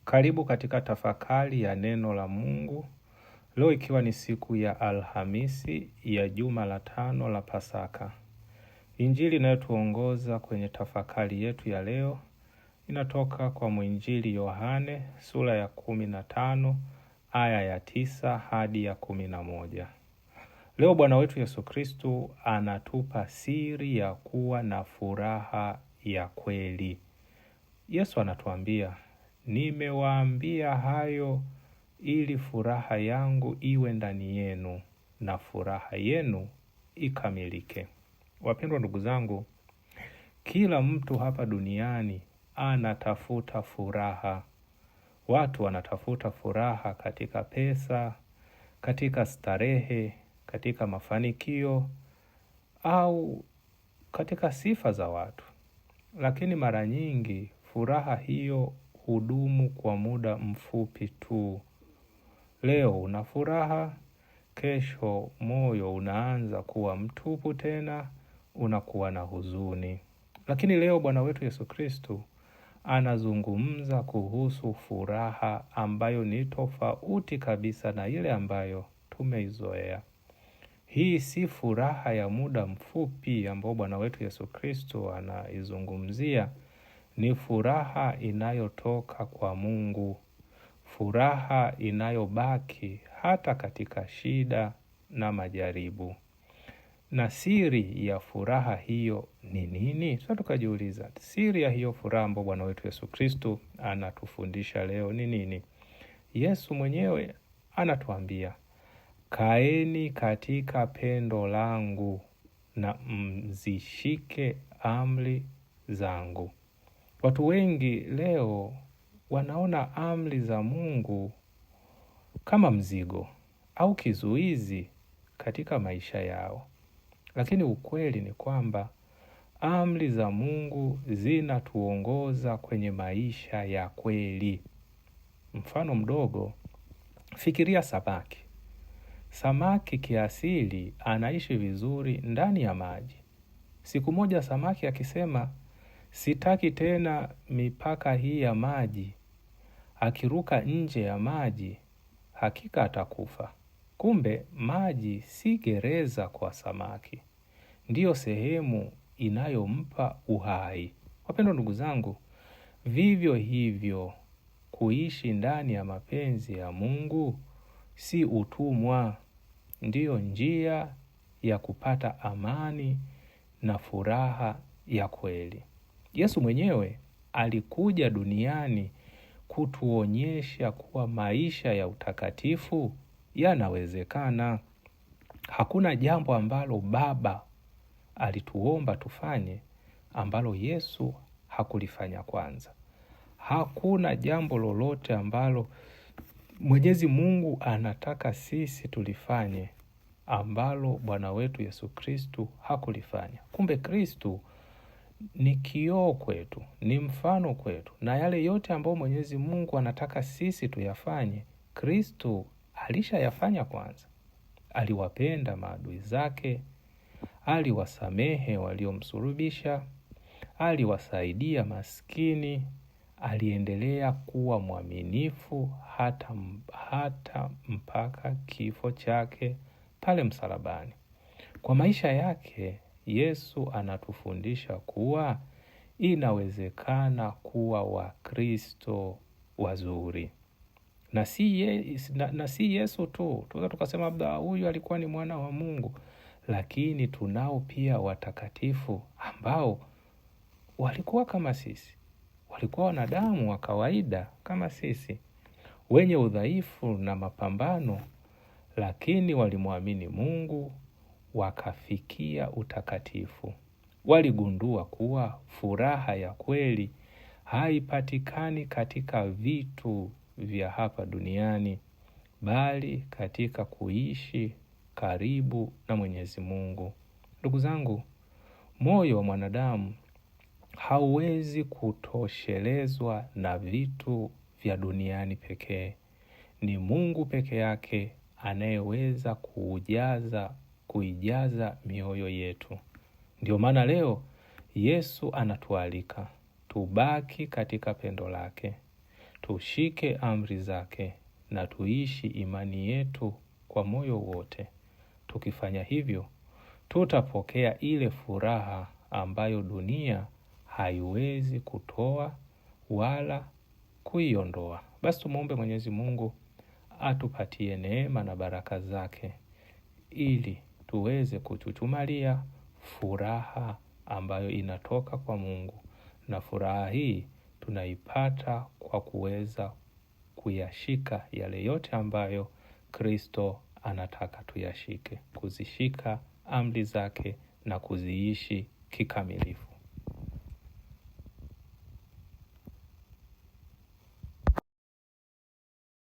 Karibu katika tafakari ya neno la Mungu. Leo ikiwa ni siku ya Alhamisi ya juma la 5 la Pasaka. Injili inayotuongoza kwenye tafakari yetu ya leo inatoka kwa mwinjili Yohane sura ya 15 aya ya 9 hadi ya 11. Leo Bwana wetu Yesu Kristo anatupa siri ya kuwa na furaha ya kweli. Yesu anatuambia, nimewaambia hayo ili furaha yangu iwe ndani yenu na furaha yenu ikamilike. Wapendwa ndugu zangu, kila mtu hapa duniani anatafuta furaha. Watu wanatafuta furaha katika pesa, katika starehe, katika mafanikio au katika sifa za watu. Lakini mara nyingi furaha hiyo hudumu kwa muda mfupi tu. Leo una furaha, kesho moyo unaanza kuwa mtupu tena, unakuwa na huzuni. Lakini leo Bwana wetu Yesu Kristo anazungumza kuhusu furaha ambayo ni tofauti kabisa na ile ambayo tumeizoea. Hii si furaha ya muda mfupi ambayo Bwana wetu Yesu Kristo anaizungumzia, ni furaha inayotoka kwa Mungu, furaha inayobaki hata katika shida na majaribu. Na siri ya furaha hiyo ni nini? Sasa tukajiuliza, siri ya hiyo furaha ambayo Bwana wetu Yesu Kristo anatufundisha leo ni nini? Yesu mwenyewe anatuambia, kaeni katika pendo langu na mzishike amri zangu. Watu wengi leo wanaona amri za Mungu kama mzigo au kizuizi katika maisha yao. Lakini ukweli ni kwamba amri za Mungu zinatuongoza kwenye maisha ya kweli. Mfano mdogo, fikiria samaki. Samaki kiasili anaishi vizuri ndani ya maji. Siku moja samaki akisema, sitaki tena mipaka hii ya maji, akiruka nje ya maji, hakika atakufa. Kumbe maji si gereza kwa samaki, ndiyo sehemu inayompa uhai. Wapendwa ndugu zangu, vivyo hivyo kuishi ndani ya mapenzi ya Mungu si utumwa, ndiyo njia ya kupata amani na furaha ya kweli. Yesu mwenyewe alikuja duniani kutuonyesha kuwa maisha ya utakatifu yanawezekana. Hakuna jambo ambalo Baba alituomba tufanye ambalo Yesu hakulifanya kwanza. Hakuna jambo lolote ambalo Mwenyezi Mungu anataka sisi tulifanye ambalo Bwana wetu Yesu Kristo hakulifanya. Kumbe Kristo ni kioo kwetu, ni mfano kwetu, na yale yote ambayo Mwenyezi Mungu anataka sisi tuyafanye, Kristo alishayafanya kwanza. Aliwapenda maadui zake, aliwasamehe waliomsulubisha, aliwasaidia maskini, aliendelea kuwa mwaminifu hata mpaka kifo chake pale msalabani. Kwa maisha yake, Yesu anatufundisha kuwa inawezekana kuwa Wakristo wazuri. Na si Yesu tu, tunaweza tukasema labda huyu alikuwa ni mwana wa Mungu, lakini tunao pia watakatifu ambao walikuwa kama sisi. Walikuwa wanadamu wa kawaida kama sisi, wenye udhaifu na mapambano, lakini walimwamini Mungu, wakafikia utakatifu. Waligundua kuwa furaha ya kweli haipatikani katika vitu vya hapa duniani, bali katika kuishi karibu na Mwenyezi Mungu. Ndugu zangu, moyo wa mwanadamu hauwezi kutoshelezwa na vitu vya duniani pekee. Ni Mungu peke yake anayeweza kuijaza mioyo yetu. Ndio maana leo Yesu anatualika tubaki katika pendo lake, tushike amri zake na tuishi imani yetu kwa moyo wote. Tukifanya hivyo, tutapokea ile furaha ambayo dunia haiwezi kutoa wala kuiondoa. Basi tumuombe Mwenyezi Mungu atupatie neema na baraka zake ili tuweze kuchuchumalia furaha ambayo inatoka kwa Mungu, na furaha hii tunaipata kwa kuweza kuyashika yale yote ambayo Kristo anataka tuyashike, kuzishika amri zake na kuziishi kikamilifu.